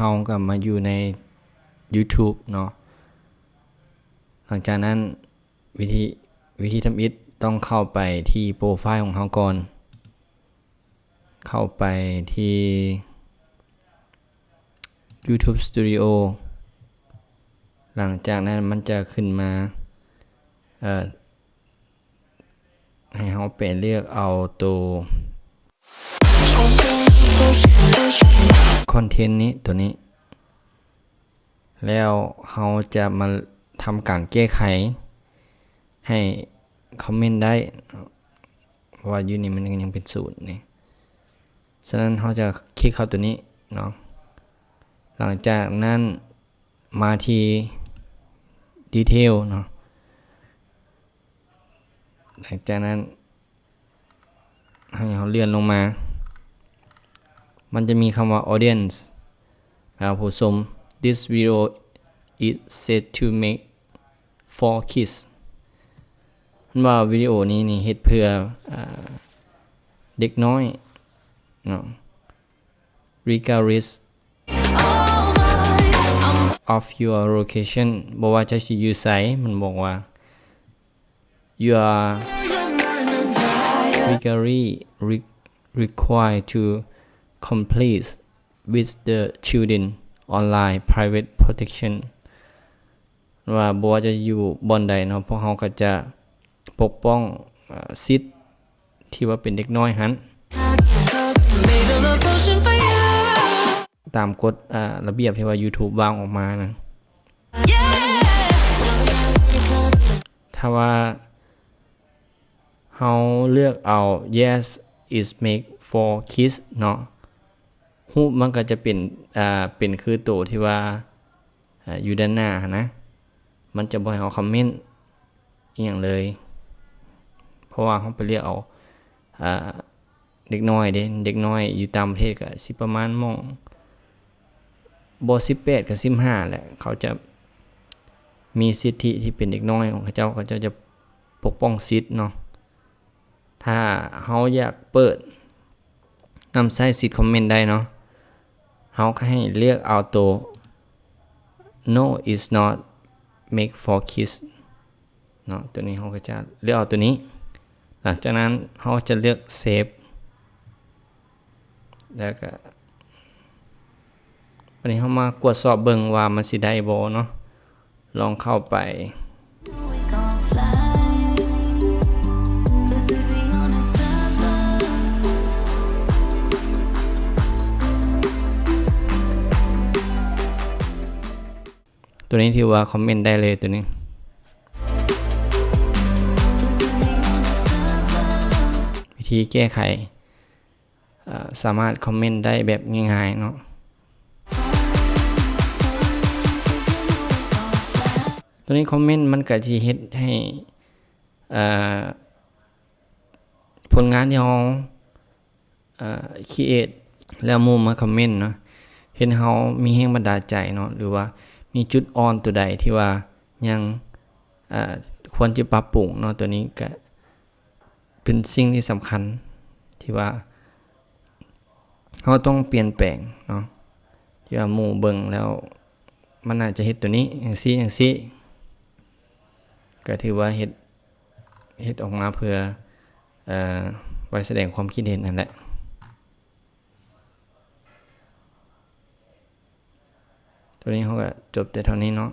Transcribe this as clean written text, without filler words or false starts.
าก็มาอยู่ใน YouTube เนาะหลังจากนั้นวิธีทำอิฐต้องเข้าไปที่โปรไฟล์ของเฮาก่อนเข้าไปที่ YouTube Studio หลังจากนั้นมันจะขึ้นมาให้เฮาไปเลือกเอาตัวคอนเทนต์นี้ตัวนี้แล้วเฮาจะมาทำการแก้ไขให้คอมเมนต์ได้ว่าอยู่นี่มันยังเป็นศูนย์นี่ฉะนั้นเฮาจะคลิกเข้าตัวนี้เนาะหลังจากนั้นมาที่ดีเทลเนาะหลังจากนั้นให้เราเลื่อนลงมามันจะมีคำว่า audience ผู้ชม this video is set to make for kids ว่าวิดีโอนี้นี่เฮ็ดเพื่อเด็กน้อยเนาะ regardless of your location บอกว่าจะอยู่ไสมันบอกว่า you are legally required to complete with the children online private protection ว่าบ่ว่าจะอยู่บ่อนใดเนาะพวกเขาก็จะปกป้องสิทธิ์ที่ว่าเป็นเด็กน้อยหันตามกฎระเบียบที่ว่า YouTube วางออกมานะถ้าว่าเฮาเลือกเอา yes is make for kids เนาะรูปมันก็จะเป็นคือตัวที่ว่าอยู่ด้านหน้านะมันจะบ่ให้เฮาคอมเมนต์อีหยังเลยเพราะว่าเฮาไปเรียกเอาเด็กน้อยเด็กน้อยอยู่ตามประเทศก็สิประมาณมองบ่18กับ15แหละเขาจะมีสิทธิที่เป็นเด็กน้อยของเขาจะปกป้องสิทธิ์เนาะถ้าเฮาอยากเปิดนำใช้สิทธิ์คอมเมนต์ได้เนาะเฮาก็ให้เลือกเอาตัว no is not make for kids เนาะตัวนี้เฮาก็จะเลือกเอาตัวนี้หลังจากนั้นเฮาจะเลือก save แล้วก็วันนี้เฮามากดสอบเบิ่งว่ามันสิได้บ่เนาะลองเข้าไปตัวนี้ที่ว่าคอมเมนต์ได้เลยตัวนี้วิธีแก้ไขสามารถคอมเมนต์ได้แบบง่ายๆเนาะตัวนี้คอมเมนต์มันก็สิเฮ็ดให้ผลงานที่เราcreate แล้วหมู่มาคอมเมนต์เนาะเห็นเฮามีแรงบันดาลใจเนาะหรือว่ามีจุดอ่อนตัวใดที่ว่ายังควรจะปรับปรุงเนาะตัวนี้ก็เป็นสิ่งที่สำคัญที่ว่าเราต้องเปลี่ยนแปลงเนาะที่ว่าหมู่เบิ่งแล้วมันน่าจะเฮ็ดตัวนี้อย่างซี่ก็ถือว่าเฮ็ดออกมาเพื่อไว้แสดงความคิดเห็นนั่นแหละตัวนี้เขาก็จบแต่เท่านี้เนาะ